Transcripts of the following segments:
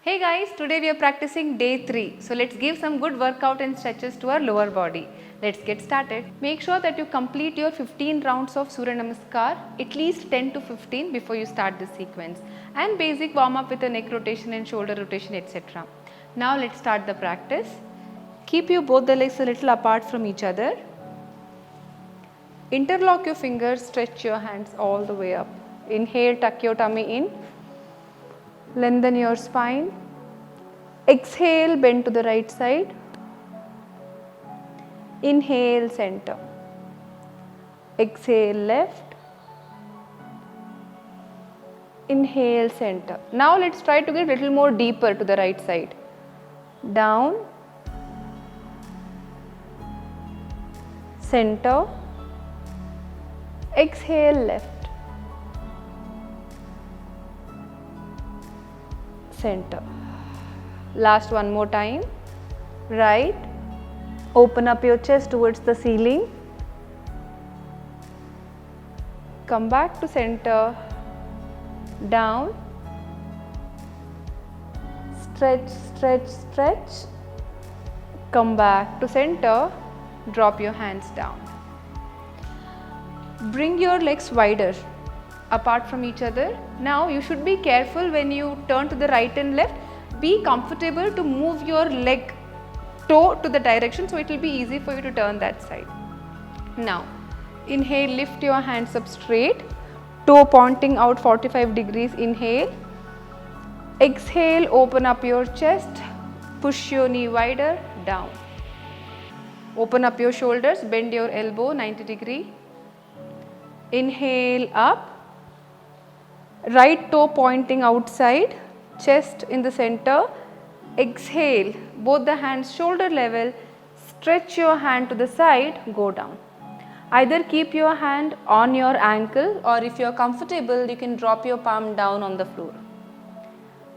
Hey guys, today we are practicing day 3. So let's give some good workout and stretches to our lower body. Let's get started. Make sure that you complete your 15 rounds of Surya Namaskara, at least 10 to 15 before you start this sequence, and basic warm up with a neck rotation and shoulder rotation, etc. Now let's start the practice. Keep your both the legs a little apart from each other. Interlock your fingers, stretch your hands all the way up. Inhale, tuck your tummy in. Lengthen your spine. Exhale, bend to the right side. Inhale, center. Exhale, left. Inhale, center. Now let's try to get a little more deeper to the right side. Down. Center. Exhale, left. Center. Last one more time. Right. Open up your chest towards the ceiling. Come back to center. Down. Stretch, stretch, stretch. Come back to center. Drop your hands down. Bring your legs wider apart from each other. Now you should be careful when you turn to the right and left. Be comfortable to move your leg toe to the direction, so it will be easy for you to turn that side. Now inhale, lift your hands up straight, toe pointing out 45 degrees. Inhale. Exhale, open up your chest, push your knee wider, down. Open up your shoulders, bend your elbow 90 degree. Inhale, up. Right toe pointing outside, chest in the center. Exhale, both the hands shoulder level. Stretch your hand to the side, go down. Either keep your hand on your ankle, or if you are comfortable, you can drop your palm down on the floor.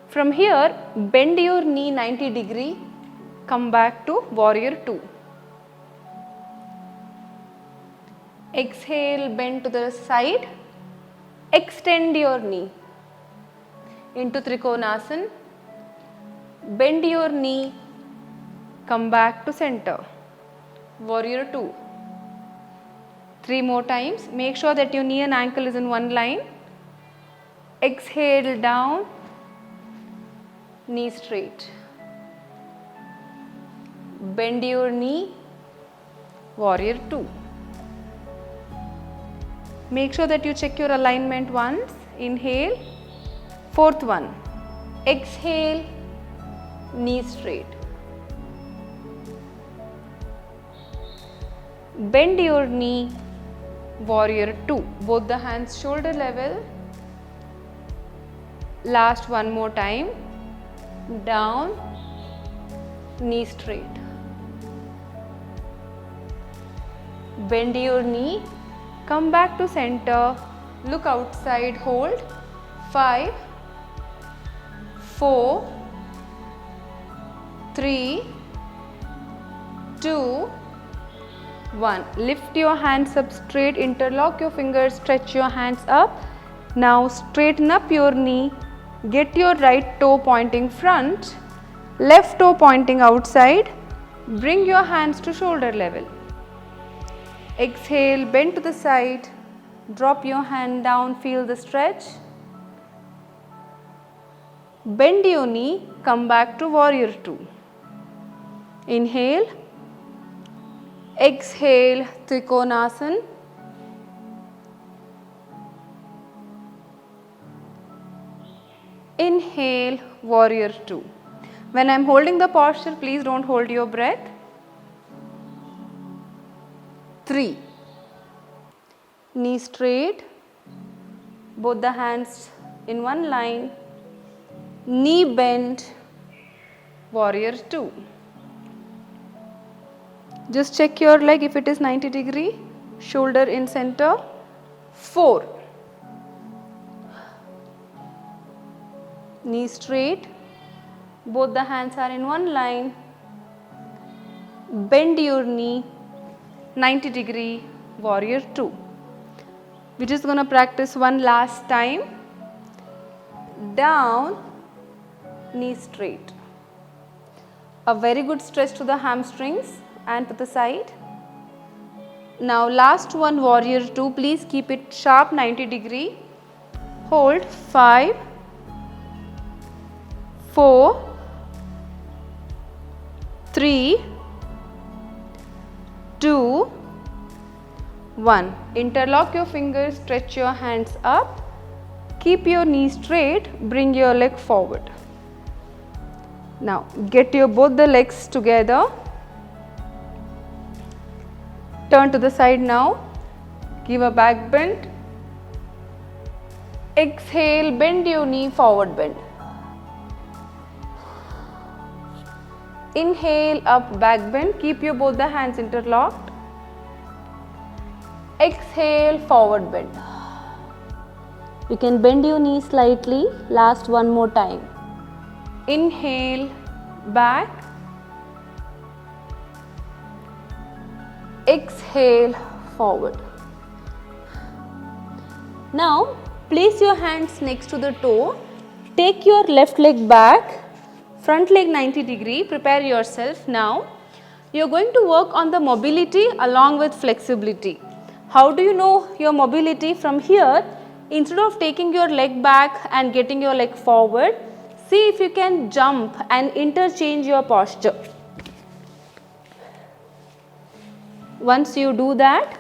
From here, bend your knee 90 degree. Come back to warrior 2. Exhale, bend to the side. Extend your knee into Trikonasana. Bend your knee. Come back to center. Warrior 2. 3 more times. Make sure that your knee and ankle is in one line. Exhale, down. Knee straight. Bend your knee. Warrior 2. Make sure that you check your alignment once. Inhale. 4th one. Exhale. Knee straight. Bend your knee. Warrior 2. Both the hands shoulder level. Last one more time. Down. Knee straight. Bend your knee. Come back to center. Look outside. Hold. 5, 4, 3, 2, 1. Lift your hands up straight. Interlock your fingers. Stretch your hands up. Now straighten up your knee. Get your right toe pointing front. Left toe pointing outside. Bring your hands to shoulder level. Exhale, bend to the side, drop your hand down, feel the stretch. Bend your knee, come back to warrior 2. Inhale, exhale, Trikonasana. Inhale, warrior 2. When I am holding the posture, please don't hold your breath. 3. Knee straight, both the hands in one line, knee bend, warrior 2. Just check your leg if it is 90 degree, shoulder in center. 4. Knee straight, both the hands are in one line, bend your knee 90 degree, warrior 2. We're just going to practice one last time. Down, knee straight. A very good stretch to the hamstrings and to the side. Now last one, warrior 2, please keep it sharp 90 degree. Hold 5, 4, 3, 2, 1. Interlock your fingers, stretch your hands up. Keep your knee straight, bring your leg forward. Now get your both the legs together. Turn to the side now. Give a back bend. Exhale, bend your knee, forward bend. Inhale, up, back bend. Keep your both the hands interlocked. Exhale, forward bend. You can bend your knee slightly. Last one more time. Inhale, back. Exhale, forward. Now place your hands next to the toe. Take your left leg back, front leg 90 degree. Prepare yourself. Now you are going to work on the mobility along with flexibility. How do you know your mobility? From here, instead of taking your leg back and getting your leg forward, see if you can jump and interchange your posture. Once you do that,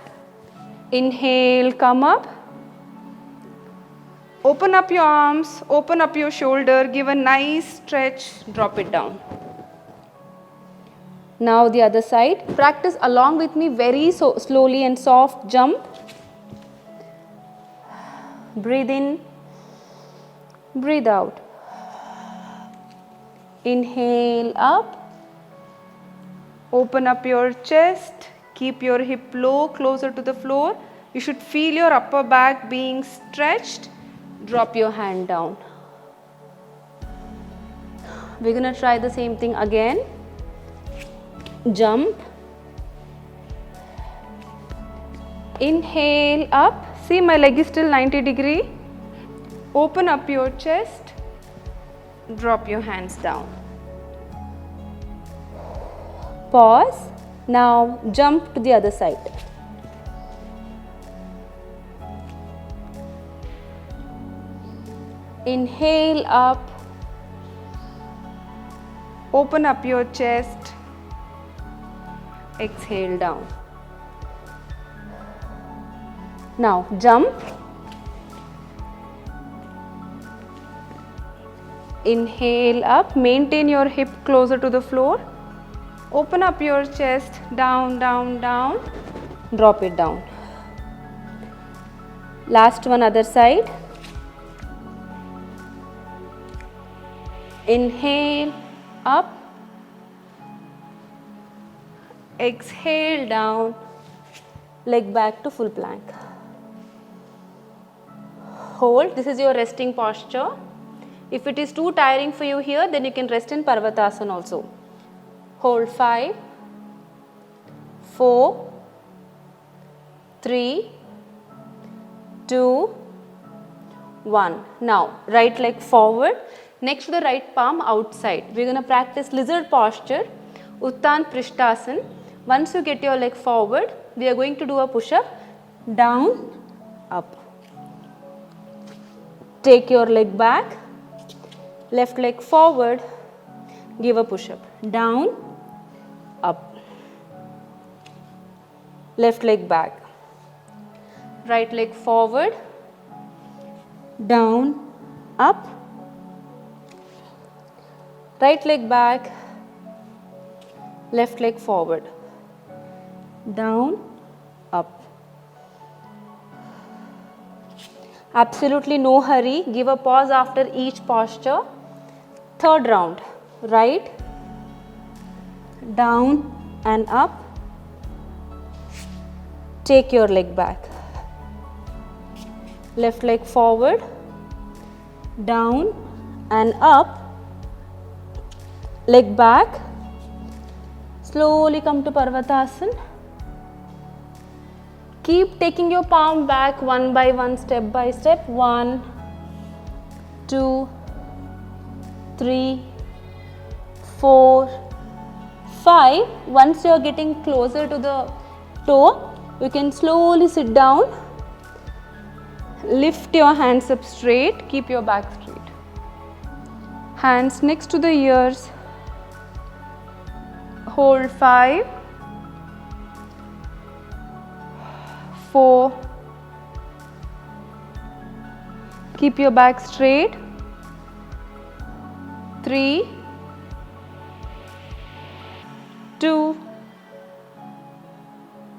inhale, come up. Open up your arms, open up your shoulder, give a nice stretch, drop it down. Now the other side. Practice along with me, very slowly and soft jump. Breathe in, breathe out. Inhale up, open up your chest, keep your hip low, closer to the floor. You should feel your upper back being stretched. Drop your hand down. We're going to try the same thing again. Jump. Inhale up. See, my leg is still 90 degree. Open up your chest. Drop your hands down. Pause. Now jump to the other side. Inhale up. Open up your chest. Exhale down. Now jump. Inhale up. Maintain your hip closer to the floor. Open up your chest. Down, down, down. Drop it down. Last one, other side. Inhale up. Exhale down. Leg back to full plank. Hold. This is your resting posture. If it is too tiring for you here, then you can rest in Parvatasana also. Hold 5, 4, 3, 2, 1. Now right leg forward, next to the right palm outside. We are going to practice lizard posture, Uttan Prishthasana. Once you get your leg forward, we are going to do a push-up, down, up. Take your leg back, left leg forward, give a push-up, down, up. Left leg back, right leg forward, down, up. Right leg back, left leg forward, down, up. Absolutely no hurry. Give a pause after each posture. Third round. Right, down and up. Take your leg back. Left leg forward, down and up. Leg back. Slowly come to Parvatasana. Keep taking your palm back one by one, step by step. 1, 2, 3, 4, 5. Once you are getting closer to the toe, you can slowly sit down. Lift your hands up straight, keep your back straight. Hands next to the ears. Hold 5, 4. Keep your back straight. 3, 2,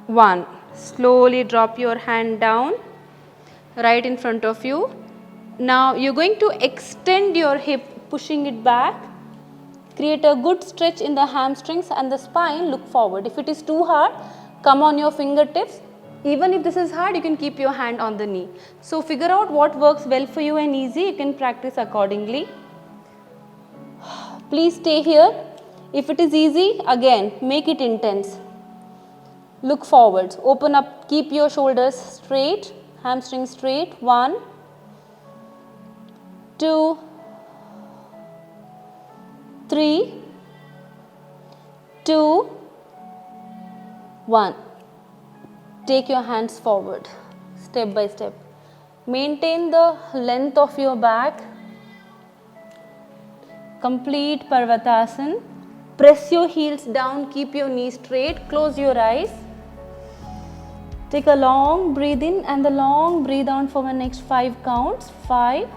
1. Slowly drop your hand down right in front of you. Now you are going to extend your hip, pushing it back. Create a good stretch in the hamstrings and the spine. Look forward. If it is too hard, come on your fingertips. Even if this is hard, you can keep your hand on the knee. So figure out what works well for you and easy. You can practice accordingly. Please stay here. If it is easy, again make it intense. Look forwards. Open up. Keep your shoulders straight. Hamstrings straight. 1, 2, 3, 2, 1. Take your hands forward, step by step. Maintain the length of your back. Complete Parvatasana. Press your heels down, keep your knees straight, close your eyes. Take a long breathe in and the long breathe out for the next 5 counts. 5,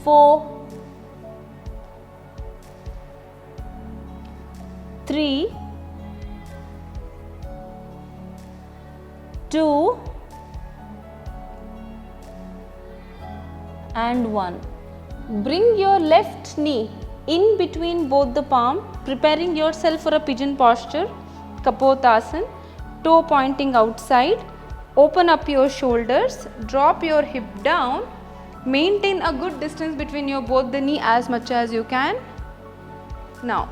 4, 3, 2 and 1. Bring your left knee in between both the palm, preparing yourself for a pigeon posture, Kapotasana, toe pointing outside. Open up your shoulders, drop your hip down, maintain a good distance between your both the knee as much as you can. Now,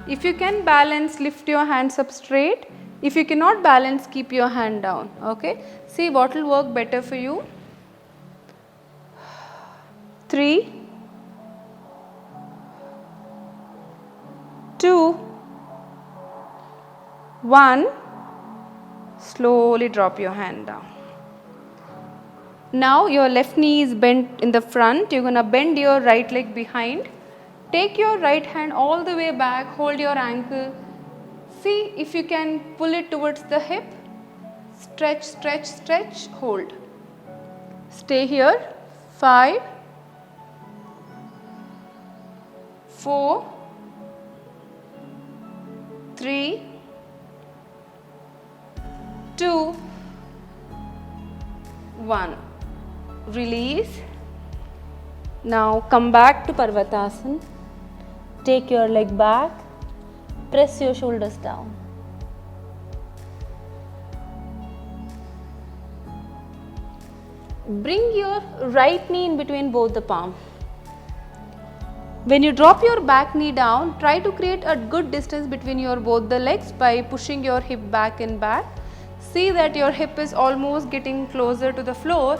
if you can balance, lift your hands up straight. If you cannot balance, keep your hand down. Okay, see what will work better for you. 3, 2, 1. Slowly drop your hand down. Now your left knee is bent in the front. You're going to bend your right leg behind. Take your right hand all the way back. Hold your ankle. See if you can pull it towards the hip. Stretch, stretch, stretch. Hold. Stay here. 5, 4, 3, 2, 1. Release. Now come back to Parvatasana. Take your leg back. Press your shoulders down. Bring your right knee in between both the palms. When you drop your back knee down, try to create a good distance between your both the legs by pushing your hip back and back. See that your hip is almost getting closer to the floor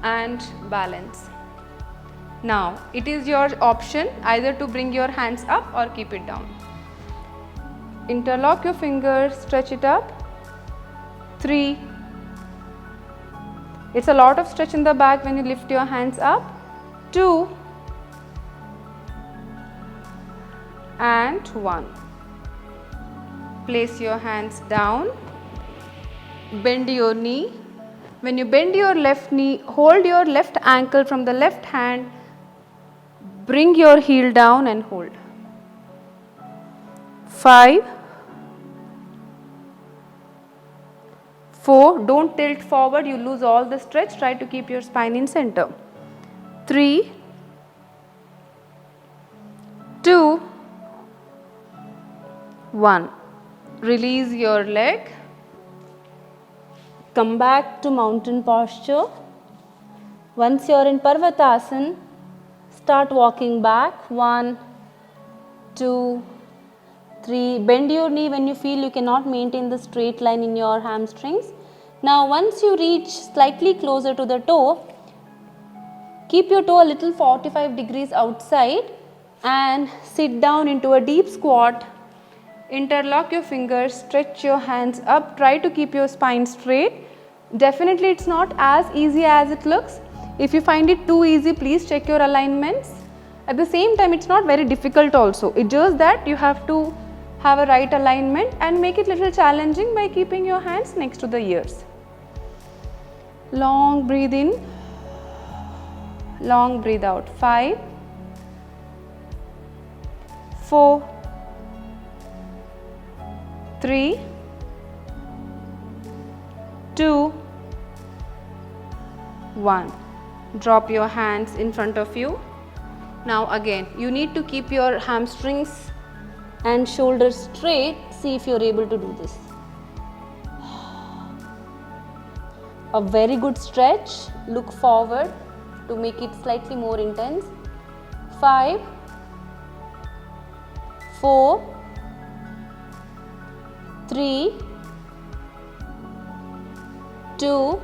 and balance. Now, it is your option either to bring your hands up or keep it down. Interlock your fingers, stretch it up. 3. It's a lot of stretch in the back when you lift your hands up. 2 and 1. Place your hands down. Bend your knee. When you bend your left knee, hold your left ankle from the left hand. Bring your heel down and hold. 5, 4. Don't tilt forward, you lose all the stretch. Try to keep your spine in center. 3, 2, 1. Release your leg. Come back to mountain posture. Once you are in Parvatasana, start walking back. 1, 2, 3. Bend your knee when you feel you cannot maintain the straight line in your hamstrings. Now once you reach slightly closer to the toe, Keep your toe a little 45 degrees outside and sit down into a deep squat. Interlock your fingers, stretch your hands up, try to keep your spine straight. Definitely it's not as easy as it looks. If you find it too easy, please check your alignments. At the same time, it's not very difficult also. It's just that you have to have a right alignment and make it little challenging by keeping your hands next to the ears. Long breathe in, long breathe out. 5, 4, 3, 2, 1. Drop your hands in front of you. Now again, you need to keep your hamstrings and shoulders straight. See if you are able to do this. A very good stretch. Look forward to make it slightly more intense. 5, 4, 3, 2,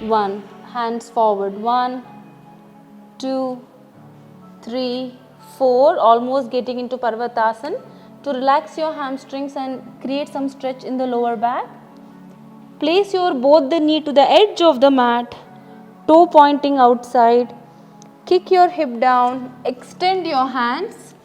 1. Hands forward. 1, 2, 3, 4. Almost getting into Parvatasana. To relax your hamstrings and create some stretch in the lower back, place your both the knee to the edge of the mat, toe pointing outside. Kick your hip down, extend your hands.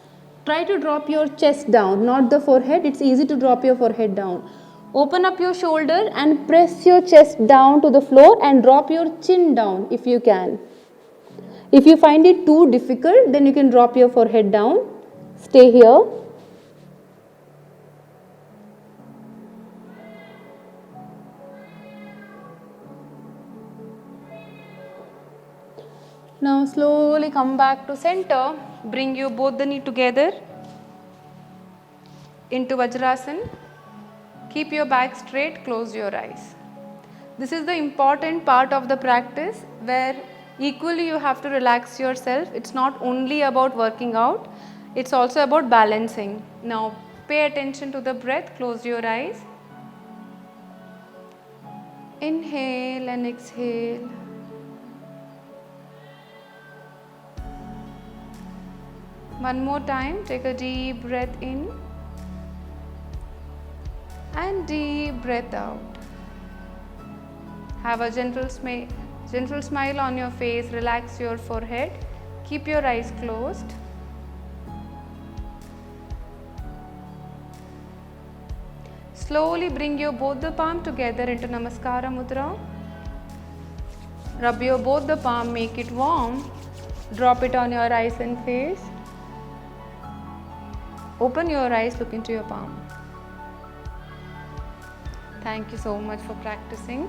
Try to drop your chest down, not the forehead. It's easy to drop your forehead down. Open up your shoulder and press your chest down to the floor and drop your chin down if you can. If you find it too difficult, then you can drop your forehead down. Stay here. Now slowly come back to center. Bring your both the knee together into Vajrasana. Keep your back straight, close your eyes. This is the important part of the practice where equally you have to relax yourself. It's not only about working out, it's also about balancing. Now pay attention to the breath, close your eyes. Inhale and exhale. One more time, take a deep breath in and deep breath out. Have a gentle smile on your face, relax your forehead, keep your eyes closed. Slowly bring your both the palm together into Namaskara Mudra. Rub your both the palm, make it warm. Drop it on your eyes and face. Open your eyes, look into your palm. Thank you so much for practicing.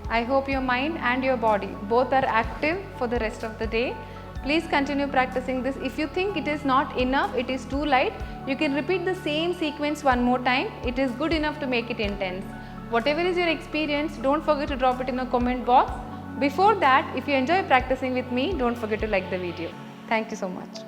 I hope your mind and your body both are active for the rest of the day. Please continue practicing this. If you think it is not enough, it is too light, you can repeat the same sequence one more time. It is good enough to make it intense. Whatever is your experience, don't forget to drop it in a comment box. Before that, if you enjoy practicing with me, don't forget to like the video. Thank you so much.